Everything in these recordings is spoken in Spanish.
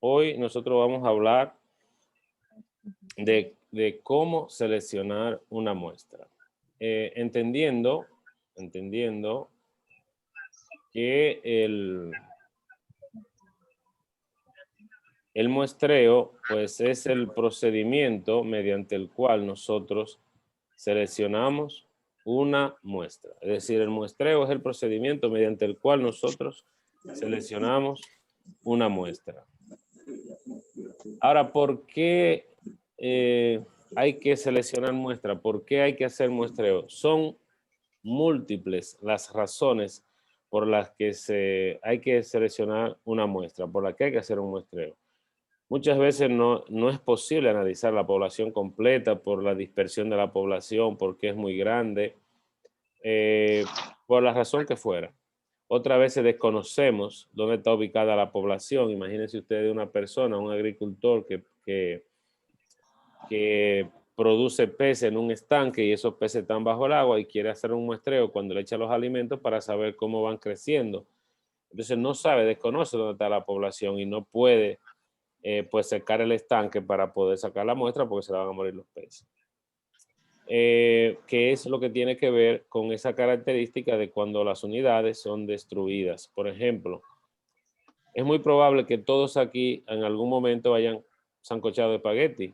Hoy nosotros vamos a hablar de cómo seleccionar una muestra. Entendiendo que el muestreo, pues, es el procedimiento mediante el cual nosotros seleccionamos una muestra. Es decir, el muestreo es el procedimiento mediante el cual nosotros seleccionamos una muestra. Ahora, ¿por qué hay que seleccionar muestra? ¿Por qué hay que hacer muestreo? Son múltiples las razones por las que hay que seleccionar una muestra, por las que hay que hacer un muestreo. Muchas veces no es posible analizar la población completa por la dispersión de la población, porque es muy grande, por la razón que fuera. Otras veces desconocemos dónde está ubicada la población. Imagínense ustedes una persona, un agricultor que produce peces en un estanque y esos peces están bajo el agua y quiere hacer un muestreo cuando le echa los alimentos para saber cómo van creciendo. Entonces no sabe, desconoce dónde está la población y no puede pues secar el estanque para poder sacar la muestra porque se le van a morir los peces. Que es lo que tiene que ver con esa característica de cuando las unidades son destruidas. Por ejemplo, es muy probable que todos aquí en algún momento hayan sancochado de espagueti,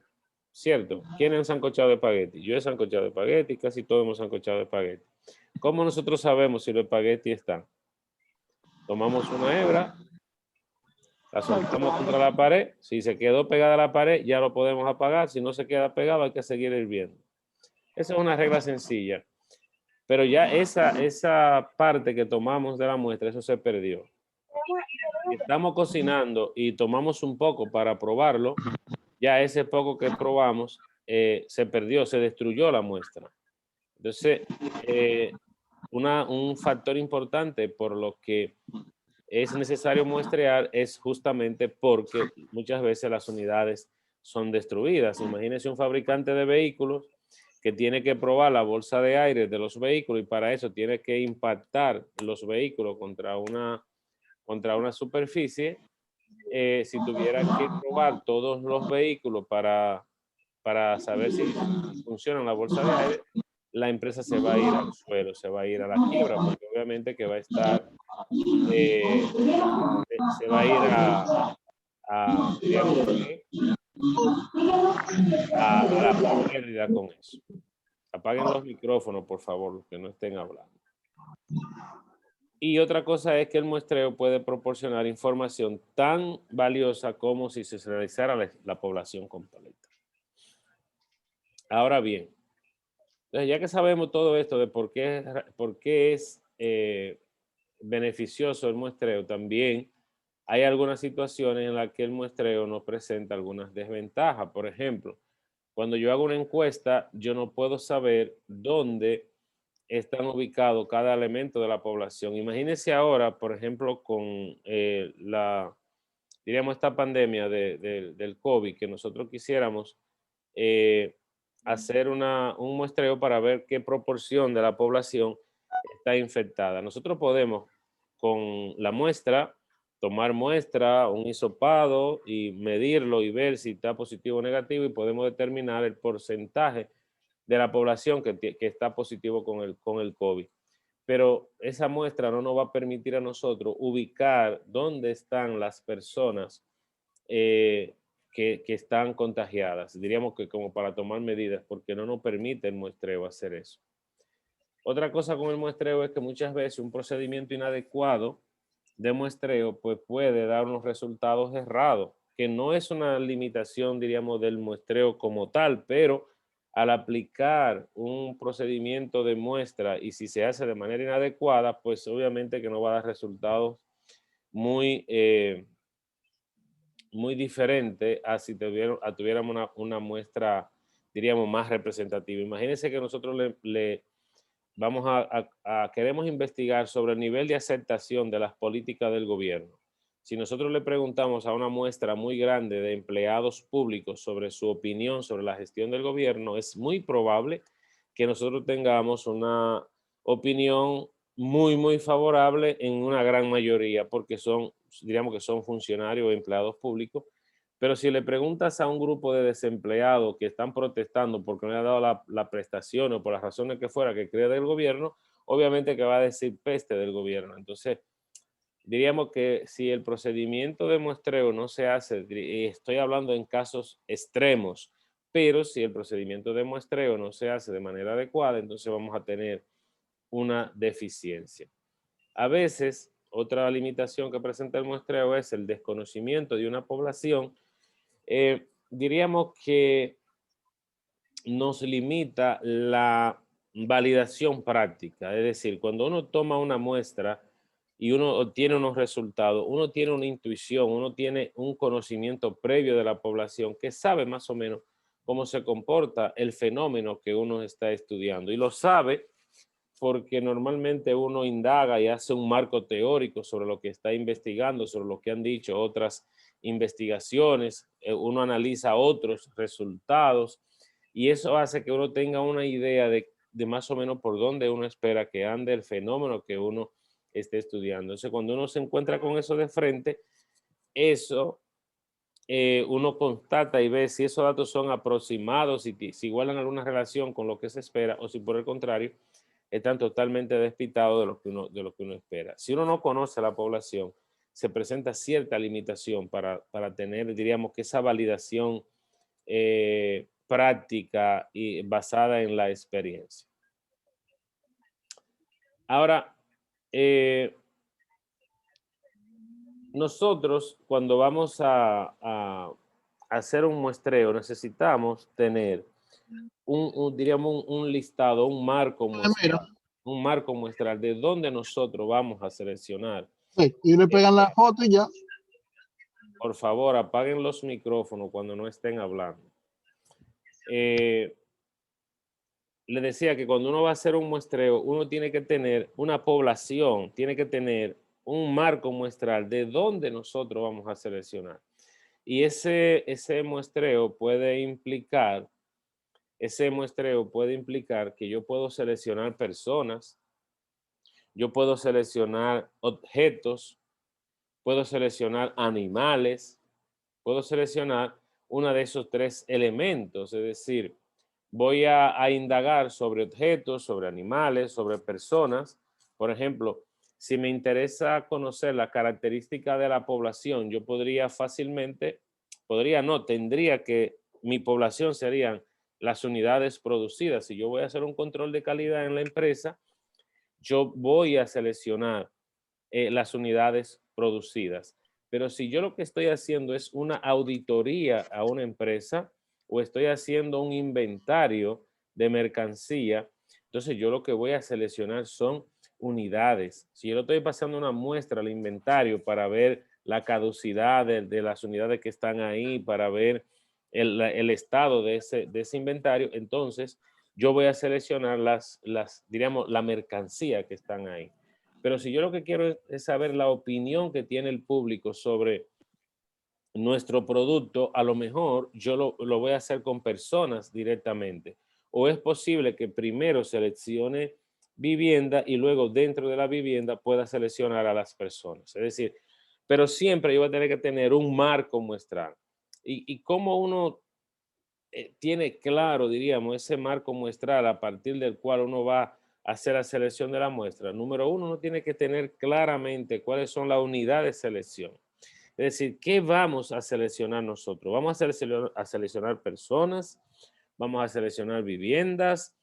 ¿cierto? ¿Quiénes han sancochado de espagueti? Yo he sancochado de espagueti, casi todos hemos sancochado de espagueti. ¿Cómo nosotros sabemos si los espagueti están? Tomamos una hebra, la soltamos contra la pared, si se quedó pegada a la pared ya lo podemos apagar, si no se queda pegado hay que seguir hirviendo. Esa es una regla sencilla, pero ya esa parte que tomamos de la muestra, eso se perdió. Estamos cocinando y tomamos un poco para probarlo, ya ese poco que probamos se perdió, se destruyó la muestra. Entonces, un factor importante por lo que es necesario muestrear es justamente porque muchas veces las unidades son destruidas. Imagínense un fabricante de vehículos que tiene que probar la bolsa de aire de los vehículos y para eso tiene que impactar los vehículos contra una superficie. Si tuviera que probar todos los vehículos para saber si funcionan la bolsa de aire, la empresa se va a ir al suelo, se va a ir a la quiebra, porque obviamente que va a estar, se va a ir diríamos que, a la pérdida con eso. Apaguen los micrófonos, por favor, los que no estén hablando. Y otra cosa es que el muestreo puede proporcionar información tan valiosa como si se realizara la población completa. Ahora bien, entonces ya que sabemos todo esto de por qué es beneficioso el muestreo, también hay algunas situaciones en las que el muestreo nos presenta algunas desventajas. Por ejemplo, cuando yo hago una encuesta, yo no puedo saber dónde están ubicados cada elemento de la población. Imagínense ahora, por ejemplo, con diríamos, esta pandemia del COVID, que nosotros quisiéramos hacer un muestreo para ver qué proporción de la población está infectada. Nosotros podemos, con la muestra, tomar muestra, un hisopado y medirlo y ver si está positivo o negativo y podemos determinar el porcentaje de la población que está positivo con el COVID. Pero esa muestra no nos va a permitir a nosotros ubicar dónde están las personas que están contagiadas. Diríamos que como para tomar medidas, porque no nos permite el muestreo hacer eso. Otra cosa con el muestreo es que muchas veces un procedimiento inadecuado de muestreo pues puede dar unos resultados errados, que no es una limitación, diríamos, del muestreo como tal, pero al aplicar un procedimiento de muestra y si se hace de manera inadecuada, pues obviamente que no va a dar resultados muy, muy diferentes a si tuviéramos una muestra, diríamos, más representativa. Imagínense que nosotros vamos queremos investigar sobre el nivel de aceptación de las políticas del gobierno. Si nosotros le preguntamos a una muestra muy grande de empleados públicos sobre su opinión sobre la gestión del gobierno, es muy probable que nosotros tengamos una opinión muy favorable en una gran mayoría porque son, diríamos que son funcionarios o empleados públicos. Pero si le preguntas a un grupo de desempleados que están protestando porque no le ha dado la prestación o por las razones que fuera que cree del gobierno, obviamente que va a decir peste del gobierno. Entonces, diríamos que si el procedimiento de muestreo no se hace, estoy hablando en casos extremos, pero si el procedimiento de muestreo no se hace de manera adecuada, entonces vamos a tener una deficiencia. A veces, otra limitación que presenta el muestreo es el desconocimiento de una población. Diríamos que nos limita la validación práctica, es decir, cuando uno toma una muestra y uno obtiene unos resultados, uno tiene una intuición, uno tiene un conocimiento previo de la población que sabe más o menos cómo se comporta el fenómeno que uno está estudiando y lo sabe porque normalmente uno indaga y hace un marco teórico sobre lo que está investigando, sobre lo que han dicho otras investigaciones, uno analiza otros resultados y eso hace que uno tenga una idea de más o menos por dónde uno espera que ande el fenómeno que uno esté estudiando. Entonces, cuando uno se encuentra con eso de frente, eso uno constata y ve si esos datos son aproximados, si igualan alguna relación con lo que se espera o si por el contrario están totalmente despistados de lo que uno espera. Si uno no conoce a la población, se presenta cierta limitación para tener, diríamos que esa validación práctica y basada en la experiencia. Ahora, nosotros cuando vamos a hacer un muestreo necesitamos tener diríamos un listado, Mira, un marco muestral de dónde nosotros vamos a seleccionar. y le pegan la foto y ya. Por favor, apaguen los micrófonos cuando no estén hablando. Le decía que cuando uno va a hacer un muestreo, uno tiene que tener una población, tiene que tener un marco muestral de dónde nosotros vamos a seleccionar. Y ese muestreo puede implicar que yo puedo seleccionar personas, yo puedo seleccionar objetos, puedo seleccionar animales, puedo seleccionar uno de esos tres elementos, es decir, voy a indagar sobre objetos, sobre animales, sobre personas. Por ejemplo, si me interesa conocer la característica de la población, yo podría fácilmente, tendría que, mi población serían las unidades producidas. Si yo voy a hacer un control de calidad en la empresa, yo voy a seleccionar las unidades producidas. Pero si yo lo que estoy haciendo es una auditoría a una empresa o estoy haciendo un inventario de mercancía, entonces yo lo que voy a seleccionar son unidades. Si yo lo estoy pasando una muestra al inventario para ver la caducidad de las unidades que están ahí, para ver el estado de ese inventario, entonces yo voy a seleccionar diríamos, la mercancía que están ahí. Pero si yo lo que quiero es saber la opinión que tiene el público sobre nuestro producto, a lo mejor yo lo voy a hacer con personas directamente. O es posible que primero seleccione vivienda y luego dentro de la vivienda pueda seleccionar a las personas. Es decir, pero siempre yo voy a tener que tener un marco muestral. Y cómo uno tiene claro, diríamos, ese marco muestral a partir del cual uno va a hacer la selección de la muestra. Número uno, uno tiene que tener claramente cuáles son las unidades de selección. Es decir, ¿qué vamos a seleccionar nosotros? Vamos a seleccionar personas, vamos a seleccionar viviendas,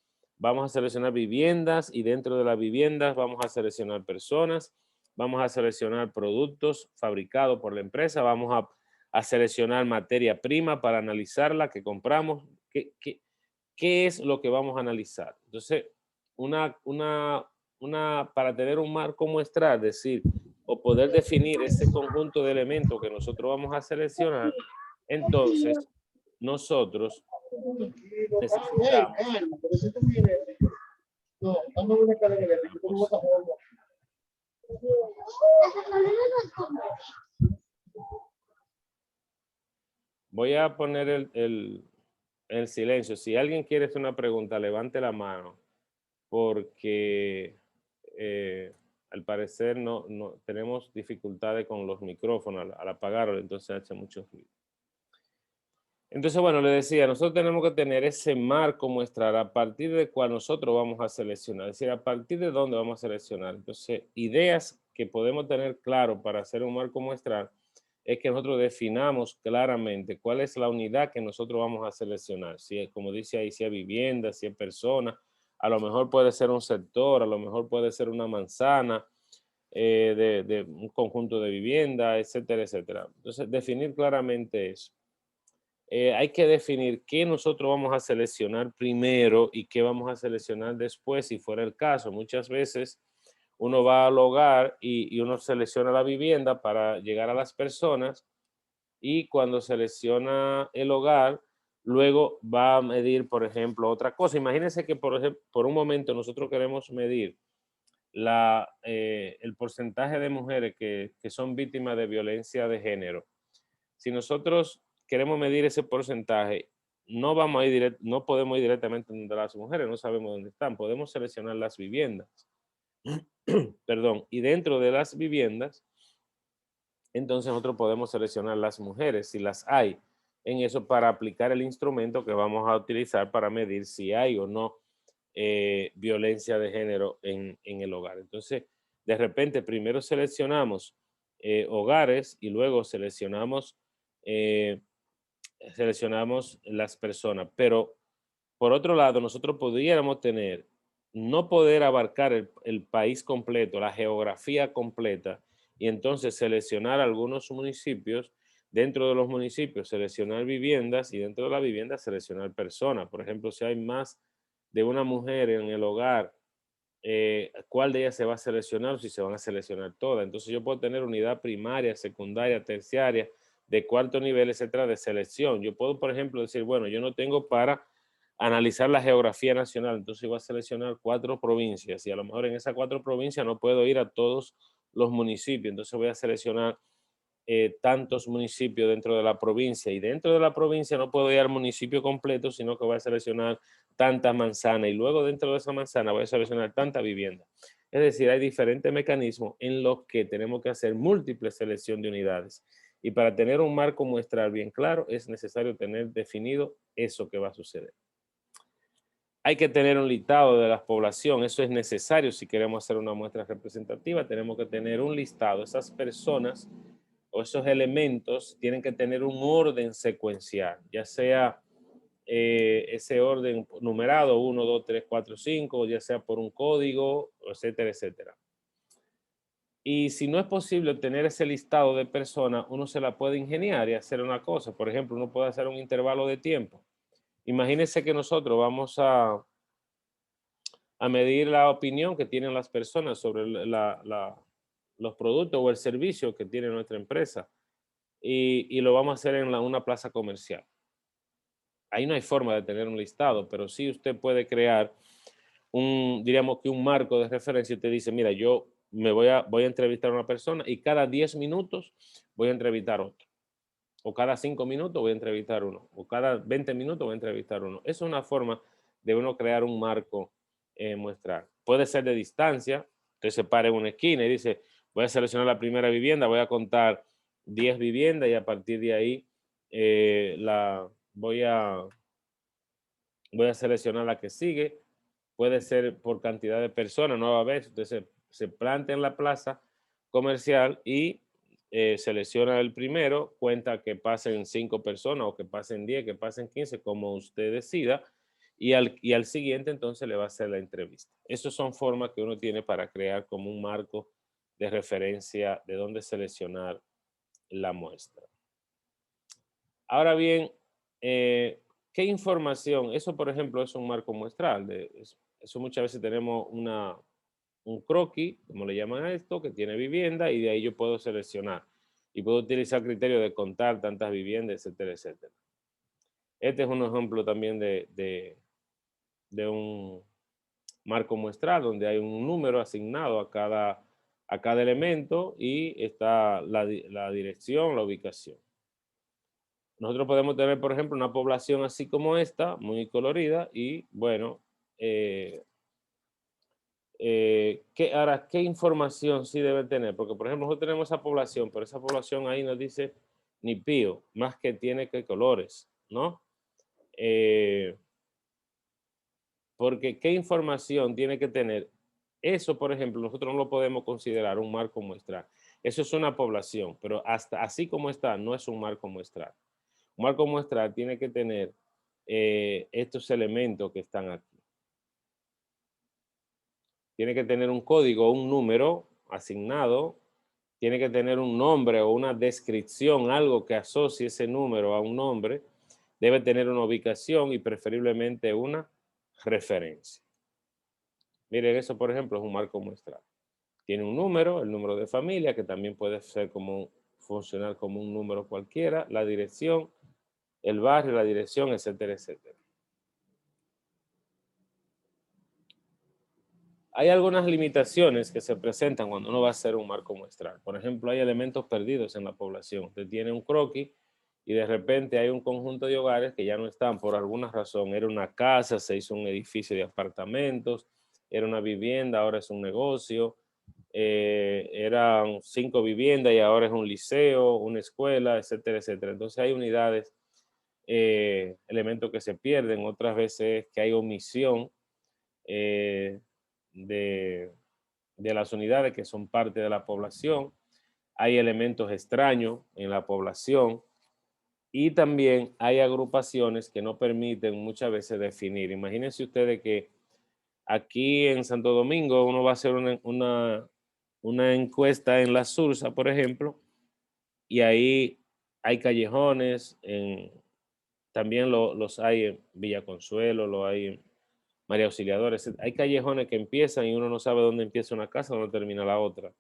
y dentro de las viviendas vamos a seleccionar personas, vamos a seleccionar productos fabricados por la empresa, vamos a seleccionar materia prima para analizarla que compramos. ¿Qué es lo que vamos a analizar? Entonces, para tener un marco muestral, decir, o poder definir ese conjunto de elementos que nosotros vamos a seleccionar, entonces nosotros necesitamos. Voy a poner el silencio. Si alguien quiere hacer una pregunta, levante la mano, porque al parecer no tenemos dificultades con los micrófonos al apagarlo, entonces hace mucho ruido. Entonces, bueno, le decía, nosotros tenemos que tener ese marco muestral a partir de cual nosotros vamos a seleccionar, es decir, a partir de dónde vamos a seleccionar. Entonces, ideas que podemos tener claro para hacer un marco muestral es que nosotros definamos claramente cuál es la unidad que nosotros vamos a seleccionar. Si es, como dice ahí, si es vivienda, si es persona, a lo mejor puede ser un sector, a lo mejor puede ser una manzana, de un conjunto de vivienda, etcétera, etcétera. Entonces, definir claramente eso. Hay que definir qué nosotros vamos a seleccionar primero y qué vamos a seleccionar después, si fuera el caso. Muchas veces uno va al hogar y uno selecciona la vivienda para llegar a las personas, y cuando selecciona el hogar, luego va a medir, por ejemplo, otra cosa. Imagínense que, por ejemplo, por un momento nosotros queremos medir el porcentaje de mujeres que son víctimas de violencia de género. Si nosotros queremos medir ese porcentaje, no podemos ir directamente donde las mujeres, no sabemos dónde están. Podemos seleccionar las viviendas, perdón, y dentro de las viviendas, entonces nosotros podemos seleccionar las mujeres, si las hay, en eso para aplicar el instrumento que vamos a utilizar para medir si hay o no violencia de género en el hogar. Entonces, de repente, primero seleccionamos hogares y luego eh, seleccionamos las personas. Pero, por otro lado, nosotros pudiéramos tener, no poder abarcar el país completo, la geografía completa, y entonces seleccionar algunos municipios, dentro de los municipios seleccionar viviendas y dentro de la vivienda seleccionar personas. Por ejemplo, si hay más de una mujer en el hogar, cuál de ellas se va a seleccionar o si se van a seleccionar todas. Entonces yo puedo tener unidad primaria, secundaria, terciaria, de cuarto nivel, etcétera, de selección. Yo puedo, por ejemplo, decir, bueno, yo no tengo para analizar la geografía nacional, entonces voy a seleccionar 4 provincias y a lo mejor en esas 4 provincias no puedo ir a todos los municipios, entonces voy a seleccionar tantos municipios dentro de la provincia, y dentro de la provincia no puedo ir al municipio completo, sino que voy a seleccionar tantas manzanas y luego dentro de esa manzana voy a seleccionar tanta vivienda. Es decir, hay diferentes mecanismos en los que tenemos que hacer múltiples selección de unidades, y para tener un marco muestral bien claro es necesario tener definido eso que va a suceder. Hay que tener un listado de la población, eso es necesario si queremos hacer una muestra representativa, tenemos que tener un listado. Esas personas o esos elementos tienen que tener un orden secuencial, ya sea ese orden numerado 1, 2, 3, 4, 5, ya sea por un código, etcétera, etcétera. Y si no es posible obtener ese listado de personas, uno se la puede ingeniar y hacer una cosa. Por ejemplo, uno puede hacer un intervalo de tiempo. Imagínense que nosotros vamos a medir la opinión que tienen las personas sobre los productos o el servicio que tiene nuestra empresa, y lo vamos a hacer en una plaza comercial. Ahí no hay forma de tener un listado, pero sí usted puede crear diríamos que un marco de referencia. Usted dice, mira, yo voy a entrevistar a una persona y cada 10 minutos voy a entrevistar otro, o cada 5 minutos voy a entrevistar uno, o cada 20 minutos voy a entrevistar uno. Es una forma de uno crear un marco muestral. Puede ser de distancia, usted se para en una esquina y dice, voy a seleccionar la primera vivienda, voy a contar 10 viviendas y a partir de ahí voy a seleccionar la que sigue. Puede ser por cantidad de personas, nueva vez, usted se plantea en la plaza comercial y selecciona el primero, cuenta que pasen 5 personas o que pasen 10, que pasen 15, como usted decida, y al siguiente entonces le va a hacer la entrevista. Esas son formas que uno tiene para crear como un marco de referencia de dónde seleccionar la muestra. Ahora bien, ¿qué información? Eso, por ejemplo, es un marco muestral. Eso muchas veces tenemos un croquis, como le llaman a esto, que tiene vivienda, y de ahí yo puedo seleccionar. Y puedo utilizar criterio de contar tantas viviendas, etcétera, etcétera. Este es un ejemplo también de un marco muestral, donde hay un número asignado a cada elemento y está la dirección, la ubicación. Nosotros podemos tener, por ejemplo, una población así como esta, muy colorida, y bueno, ¿qué información sí debe tener? Porque, por ejemplo, nosotros tenemos esa población, pero esa población ahí nos dice ni pío, más que tiene que colores, ¿no? Eh, Porque ¿qué información tiene que tener? Eso, por ejemplo, nosotros no lo podemos considerar un marco muestral. Eso es una población, pero hasta así como está, no es un marco muestral. Un marco muestral tiene que tener estos elementos que están aquí. Tiene que tener un código, un número asignado, tiene que tener un nombre o una descripción, algo que asocie ese número a un nombre, debe tener una ubicación y preferiblemente una referencia. Miren, eso por ejemplo es un marco muestral. Tiene un número, el número de familia, que también puede ser como funcionar como un número cualquiera, la dirección, el barrio, la dirección, etcétera, etcétera. Hay algunas limitaciones que se presentan cuando uno va a hacer un marco muestral. Por ejemplo, hay elementos perdidos en la población. Usted tiene un croquis y de repente hay un conjunto de hogares que ya no están por alguna razón. Era una casa, se hizo un edificio de apartamentos, era una vivienda, ahora es un negocio, eran 5 viviendas y ahora es un liceo, una escuela, etcétera, etcétera. Entonces hay unidades, elementos que se pierden, otras veces que hay omisión eh, de, de las unidades que son parte de la población. Hay elementos extraños en la población y también hay agrupaciones que no permiten muchas veces definir. Imagínense ustedes que aquí en Santo Domingo uno va a hacer una encuesta en la Sursa, por ejemplo, y ahí hay callejones, también los hay en Villa Consuelo, lo hay en María Auxiliadora. Hay callejones que empiezan y uno no sabe dónde empieza una casa, dónde termina la otra,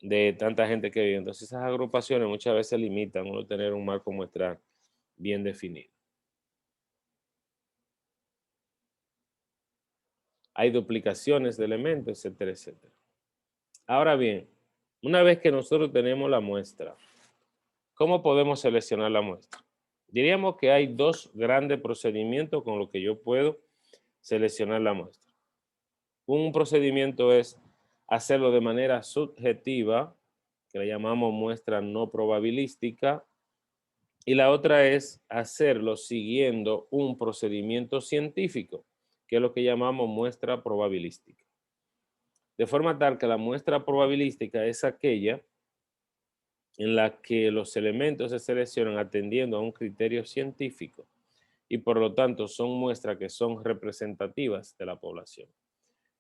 de tanta gente que vive. Entonces esas agrupaciones muchas veces limitan uno tener un marco muestral bien definido. Hay duplicaciones de elementos, etcétera, etcétera. Ahora bien, una vez que nosotros tenemos la muestra, ¿cómo podemos seleccionar la muestra? Diríamos que hay dos grandes procedimientos con los que yo puedo seleccionar la muestra. Un procedimiento es hacerlo de manera subjetiva, que le llamamos muestra no probabilística, y la otra es hacerlo siguiendo un procedimiento científico, que es lo que llamamos muestra probabilística. De forma tal que la muestra probabilística es aquella en la que los elementos se seleccionan atendiendo a un criterio científico y por lo tanto son muestras que son representativas de la población.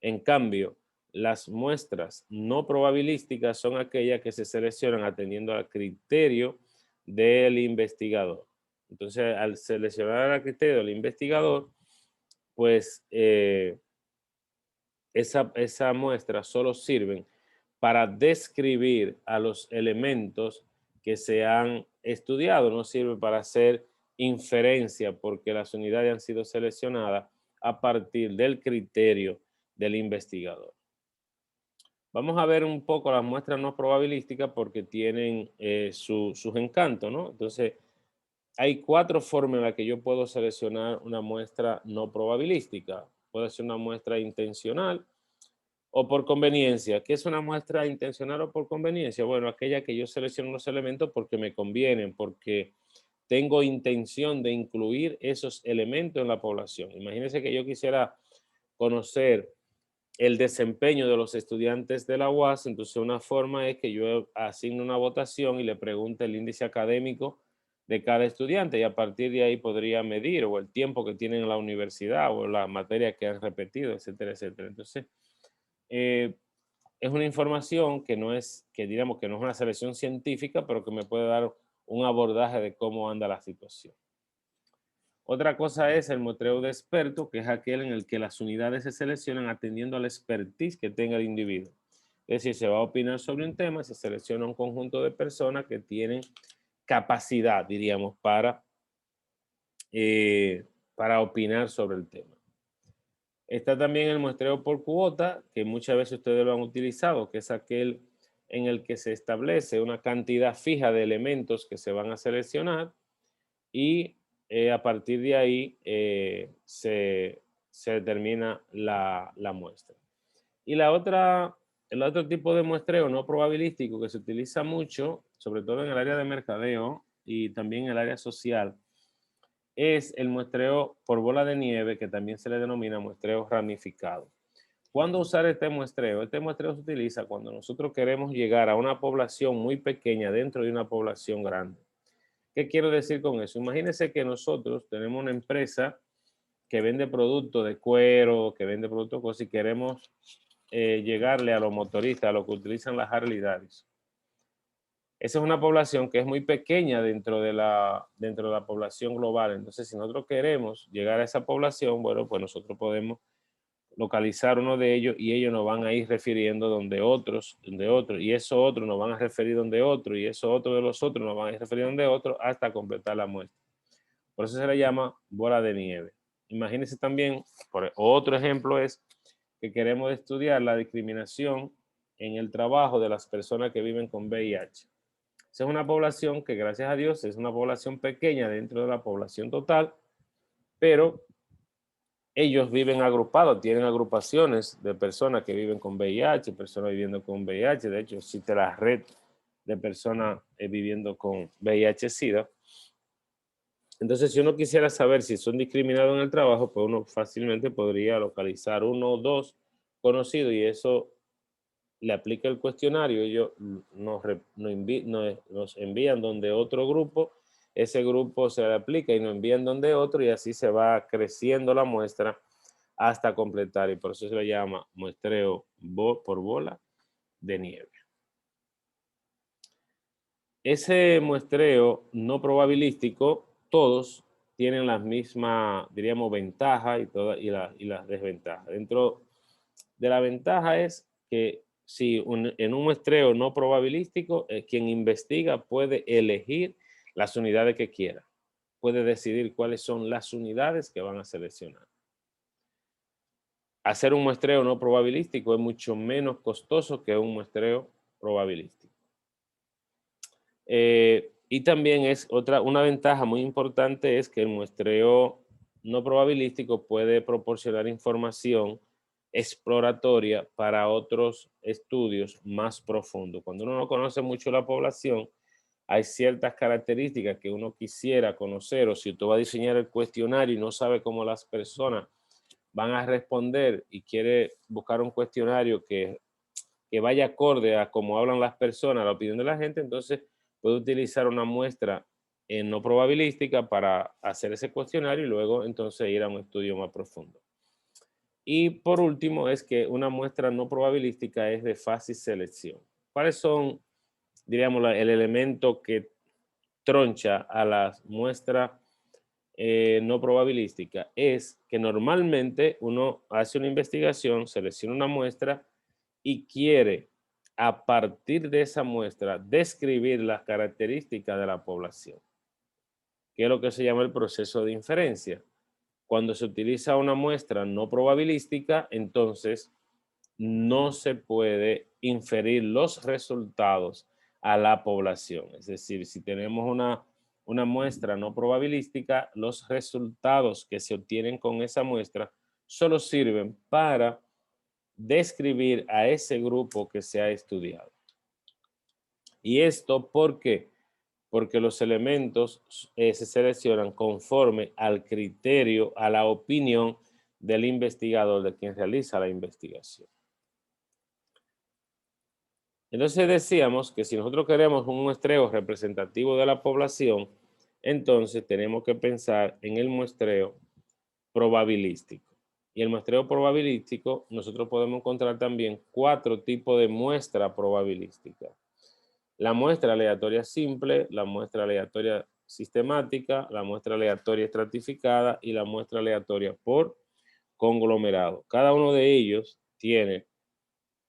En cambio, las muestras no probabilísticas son aquellas que se seleccionan atendiendo al criterio del investigador. Entonces, al seleccionar al criterio del investigador, pues esa muestra solo sirven para describir a los elementos que se han estudiado, no sirve para hacer inferencia porque las unidades han sido seleccionadas a partir del criterio del investigador. Vamos a ver un poco las muestras no probabilísticas porque tienen sus encantos, ¿no? Entonces, hay 4 formas en las que yo puedo seleccionar una muestra no probabilística. Puede ser una muestra intencional o por conveniencia. ¿Qué es una muestra intencional o por conveniencia? Bueno, aquella que yo selecciono los elementos porque me convienen, porque tengo intención de incluir esos elementos en la población. Imagínense que yo quisiera conocer el desempeño de los estudiantes de la UAS, entonces una forma es que yo asigne una votación y le pregunte el índice académico de cada estudiante y a partir de ahí podría medir o el tiempo que tienen en la universidad o la materia que han repetido, etcétera, etcétera. Entonces, es una información que no es, que digamos que no es una selección científica, pero que me puede dar un abordaje de cómo anda la situación. Otra cosa es el muestreo de experto, que es aquel en el que las unidades se seleccionan atendiendo a la expertise que tenga el individuo. Es decir, se va a opinar sobre un tema, se selecciona un conjunto de personas que tienen capacidad, diríamos, para opinar sobre el tema. Está también el muestreo por cuota, que muchas veces ustedes lo han utilizado, que es aquel en el que se establece una cantidad fija de elementos que se van a seleccionar y a partir de ahí se determina la muestra. Y el otro tipo de muestreo no probabilístico que se utiliza mucho, sobre todo en el área de mercadeo y también en el área social, es el muestreo por bola de nieve, que también se le denomina muestreo ramificado. ¿Cuándo usar este muestreo? Este muestreo se utiliza cuando nosotros queremos llegar a una población muy pequeña dentro de una población grande. ¿Qué quiero decir con eso? Imagínense que nosotros tenemos una empresa que vende productos de cuero, que vende productos cosas y queremos llegarle a los motoristas, a los que utilizan las Harley Davidson. Esa es una población que es muy pequeña dentro de la población global. Entonces, si nosotros queremos llegar a esa población, bueno, pues nosotros podemos localizar uno de ellos y ellos nos van a ir refiriendo donde otros, y esos otros nos van a referir donde otro, y esos otros de los otros nos van a ir referir donde otro, hasta completar la muestra. Por eso se le llama bola de nieve. Imagínense también, otro ejemplo es que queremos estudiar la discriminación en el trabajo de las personas que viven con VIH. Esa es una población que, gracias a Dios, es una población pequeña dentro de la población total, pero ellos viven agrupados, tienen agrupaciones de personas que viven con VIH, personas viviendo con VIH. De hecho, existe la red de personas viviendo con VIH-Sida. Entonces, si uno quisiera saber si son discriminados en el trabajo, pues uno fácilmente podría localizar uno o dos conocidos y eso le aplica el cuestionario. Ellos nos envían donde otro grupo, ese grupo se le aplica y nos envían donde otro y así se va creciendo la muestra hasta completar y por eso se le llama muestreo por bola de nieve. Ese muestreo no probabilístico, todos tienen las mismas, diríamos, ventajas y las desventajas. Dentro de la ventaja es que si en un muestreo no probabilístico, quien investiga puede elegir las unidades que quiera, puede decidir cuáles son las unidades que van a seleccionar. Hacer un muestreo no probabilístico es mucho menos costoso que un muestreo probabilístico. Y también una ventaja muy importante es que el muestreo no probabilístico puede proporcionar información exploratoria para otros estudios más profundos. Cuando uno no conoce mucho la población, hay ciertas características que uno quisiera conocer, o si usted va a diseñar el cuestionario y no sabe cómo las personas van a responder y quiere buscar un cuestionario que vaya acorde a cómo hablan las personas, a la opinión de la gente, entonces puede utilizar una muestra no probabilística para hacer ese cuestionario y luego entonces ir a un estudio más profundo. Y por último es que una muestra no probabilística es de fácil selección. ¿Cuáles son, diríamos, el elemento que troncha a las muestras no probabilística? Es que normalmente uno hace una investigación, selecciona una muestra y quiere a partir de esa muestra describir las características de la población, que es lo que se llama el proceso de inferencia. Cuando se utiliza una muestra no probabilística, entonces no se puede inferir los resultados a la población. Es decir, si tenemos una muestra no probabilística, los resultados que se obtienen con esa muestra solo sirven para describir a ese grupo que se ha estudiado. ¿Y esto por qué? Porque los elementos se seleccionan conforme al criterio, a la opinión del investigador, de quien realiza la investigación. Entonces decíamos que si nosotros queremos un muestreo representativo de la población, entonces tenemos que pensar en el muestreo probabilístico. Y el muestreo probabilístico, nosotros podemos encontrar también 4 tipos de muestra probabilística. La muestra aleatoria simple, la muestra aleatoria sistemática, la muestra aleatoria estratificada y la muestra aleatoria por conglomerado. Cada uno de ellos tiene,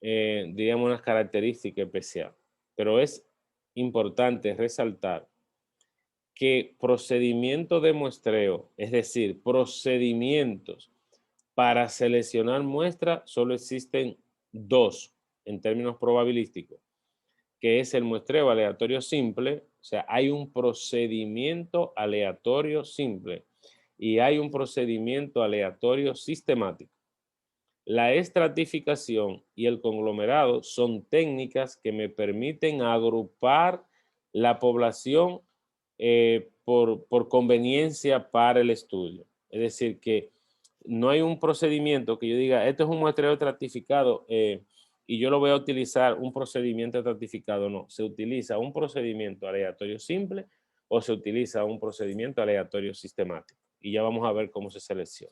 digamos, unas características especiales, pero es importante resaltar que procedimientos de muestreo, es decir, procedimientos para seleccionar muestras, solo existen 2 en términos probabilísticos, que es el muestreo aleatorio simple, o sea, hay un procedimiento aleatorio simple y hay un procedimiento aleatorio sistemático. La estratificación y el conglomerado son técnicas que me permiten agrupar la población por conveniencia para el estudio. Es decir, que no hay un procedimiento que yo diga, esto es un muestreo estratificado y yo lo voy a utilizar un procedimiento estratificado. No, se utiliza un procedimiento aleatorio simple o se utiliza un procedimiento aleatorio sistemático. Y ya vamos a ver cómo se selecciona.